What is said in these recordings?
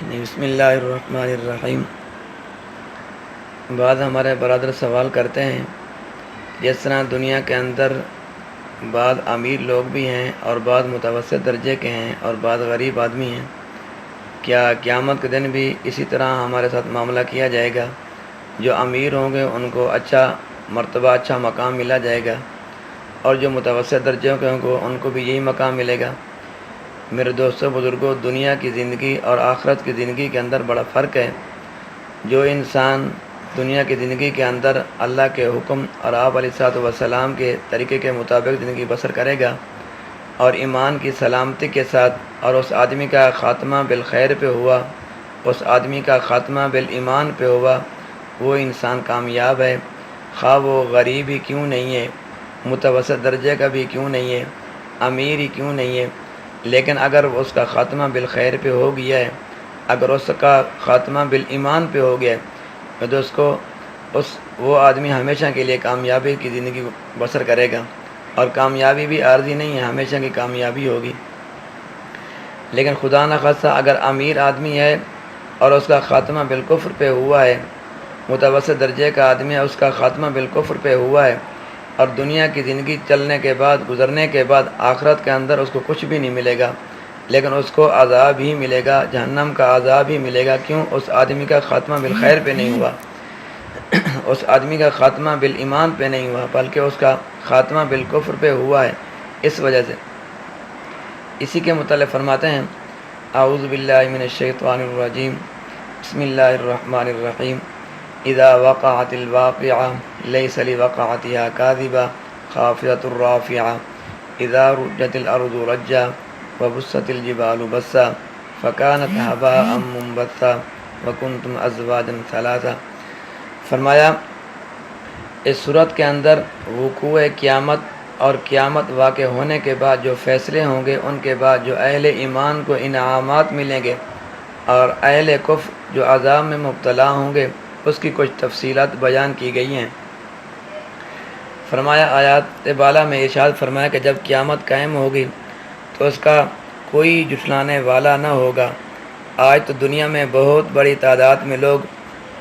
بسم اللہ الرحمن الرحیم۔ بعض ہمارے برادر سوال کرتے ہیں، جس طرح دنیا کے اندر بعض امیر لوگ بھی ہیں اور بعض متوسط درجے کے ہیں اور بعض غریب آدمی ہیں، کیا قیامت کے دن بھی اسی طرح ہمارے ساتھ معاملہ کیا جائے گا؟ جو امیر ہوں گے ان کو اچھا مرتبہ، اچھا مقام ملا جائے گا، اور جو متوسط درجے کے ہوں گے ان کو بھی یہی مقام ملے گا؟ میرے دوستوں بزرگوں، دنیا کی زندگی اور آخرت کی زندگی کے اندر بڑا فرق ہے۔ جو انسان دنیا کی زندگی کے اندر اللہ کے حکم اور آپ علیہ الصلوۃ والسلام کے طریقے کے مطابق زندگی بسر کرے گا اور ایمان کی سلامتی کے ساتھ، اور اس آدمی کا خاتمہ بالخیر پہ ہوا، اس آدمی کا خاتمہ بالایمان پہ ہوا، وہ انسان کامیاب ہے، خواہ وہ غریب ہی کیوں نہیں ہے، متوسط درجے کا بھی کیوں نہیں ہے، امیر ہی کیوں نہیں ہے، لیکن اگر اس کا خاتمہ بالخیر پہ ہو گیا ہے، اگر اس کا خاتمہ بالایمان پہ ہو گیا ہے تو وہ آدمی ہمیشہ کے لیے کامیابی کی زندگی بسر کرے گا، اور کامیابی بھی عارضی نہیں ہے، ہمیشہ کی کامیابی ہوگی۔ لیکن خدا نخواستہ اگر امیر آدمی ہے اور اس کا خاتمہ بالکفر پہ ہوا ہے، متوسط درجے کا آدمی ہے، اس کا خاتمہ بالکفر پہ ہوا ہے، اور دنیا کی زندگی چلنے کے بعد، گزرنے کے بعد آخرت کے اندر اس کو کچھ بھی نہیں ملے گا، لیکن اس کو عذاب ہی ملے گا، جہنم کا عذاب ہی ملے گا۔ کیوں؟ اس آدمی کا خاتمہ بالخیر پہ نہیں ہوا، اس آدمی کا خاتمہ بالایمان پہ نہیں ہوا، بلکہ اس کا خاتمہ بالکفر پہ ہوا ہے۔ اس وجہ سے اسی کے متعلق فرماتے ہیں، اعوذ باللہ من الشیطان الرجیم، بسم اللہ الرحمن الرحیم، اذا وقعت الواقعہ لیس لوقعتها کاذبہ خافضۃ الرافعہ، اذا رجت الارض رجا وبست الجبال بسا فکانت ہباء منبثا وکنتم ازواجا ثلاثا۔ فرمایا اس صورت کے اندر وقوع قیامت اور قیامت واقع ہونے کے بعد جو فیصلے ہوں گے، ان کے بعد جو اہل ایمان کو انعامات ملیں گے اور اہل کفر جو عذاب میں مبتلا ہوں گے، اس کی کچھ تفصیلات بیان کی گئی ہیں۔ فرمایا آیات بالا میں ارشاد فرمایا کہ جب قیامت قائم ہوگی تو اس کا کوئی جھٹلانے والا نہ ہوگا۔ آج تو دنیا میں بہت بڑی تعداد میں لوگ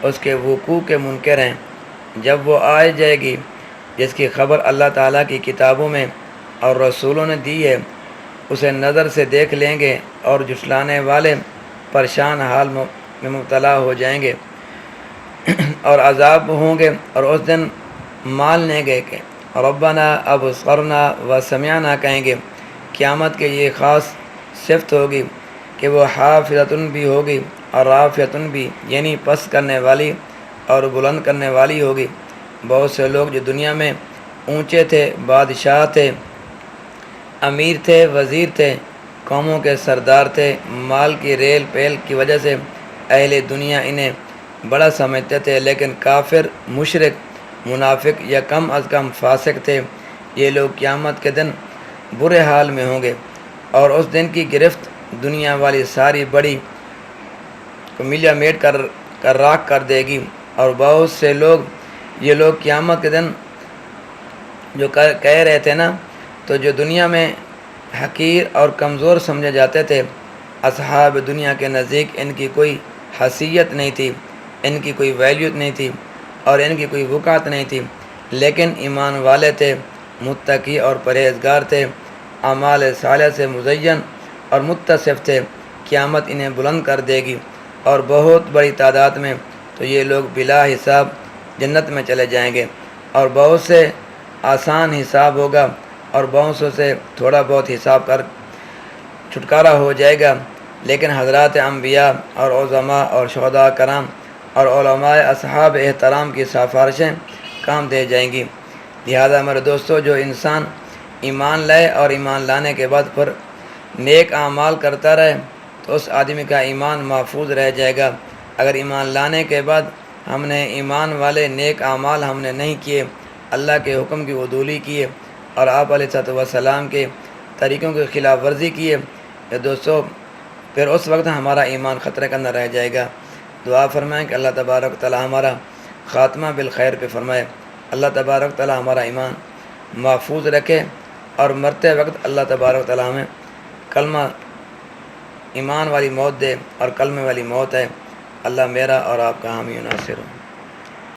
اس کے وقوع کے منکر ہیں۔ جب وہ آ جائے گی جس کی خبر اللہ تعالیٰ کی کتابوں میں اور رسولوں نے دی ہے، اسے نظر سے دیکھ لیں گے اور جھٹلانے والے پریشان حال میں مبتلا ہو جائیں گے اور عذاب ہوں گے، اور اس دن مان لیں گے کہ ربنا ابصرنا وسمعنا کہیں گے۔ قیامت کے یہ خاص صفت ہوگی کہ وہ حافظۃ بھی ہوگی اور رافعۃ بھی، یعنی پست کرنے والی اور بلند کرنے والی ہوگی۔ بہت سے لوگ جو دنیا میں اونچے تھے، بادشاہ تھے، امیر تھے، وزیر تھے، قوموں کے سردار تھے، مال کی ریل پیل کی وجہ سے اہل دنیا انہیں بڑا سمجھتے تھے، لیکن کافر، مشرک، منافق یا کم از کم فاسق تھے۔ یہ لوگ قیامت کے دن برے حال میں ہوں گے، اور اس دن کی گرفت دنیا والی ساری بڑی کو ملیا میٹ کر راکھ کر دے گی۔ اور بہت سے لوگ، یہ لوگ قیامت کے دن جو کہہ رہے تھے نا، تو جو دنیا میں حقیر اور کمزور سمجھے جاتے تھے، اصحاب دنیا کے نزدیک ان کی کوئی حیثیت نہیں تھی، ان کی کوئی ویلیو نہیں تھی اور ان کی کوئی وقعت نہیں تھی، لیکن ایمان والے تھے، متقی اور پرہیزگار تھے، اعمال صالحہ سے مزین اور متصف تھے۔ قیامت انہیں بلند کر دے گی، اور بہت بڑی تعداد میں تو یہ لوگ بلا حساب جنت میں چلے جائیں گے، اور بہت سے آسان حساب ہوگا اور بہت سے تھوڑا بہت حساب کر چھٹکارا ہو جائے گا۔ لیکن حضرات انبیاء اور عظماء اور شہداء کرام اور علماء اصحاب احترام کی سفارشیں کام دے جائیں گی۔ لہذا میرے دوستو، جو انسان ایمان لائے اور ایمان لانے کے بعد پھر نیک اعمال کرتا رہے تو اس آدمی کا ایمان محفوظ رہ جائے گا۔ اگر ایمان لانے کے بعد ہم نے ایمان والے نیک اعمال ہم نے نہیں کیے، اللہ کے حکم کی عدولی کیے اور آپ علیہ الصلوۃ والسلام کے طریقوں کی خلاف ورزی کیے، تو دوستو پھر اس وقت ہمارا ایمان خطرے کے اندر رہ جائے گا۔ دعا فرمائیں کہ اللہ تبارک و تعالی ہمارا خاتمہ بالخیر پہ فرمائے، اللہ تبارک و تعالی ہمارا ایمان محفوظ رکھے، اور مرتے وقت اللہ تبارک و تعالی ہمیں کلمہ ایمان والی موت دے اور کلمے والی موت ہے۔ اللہ میرا اور آپ کا حامی و ناصر ہو۔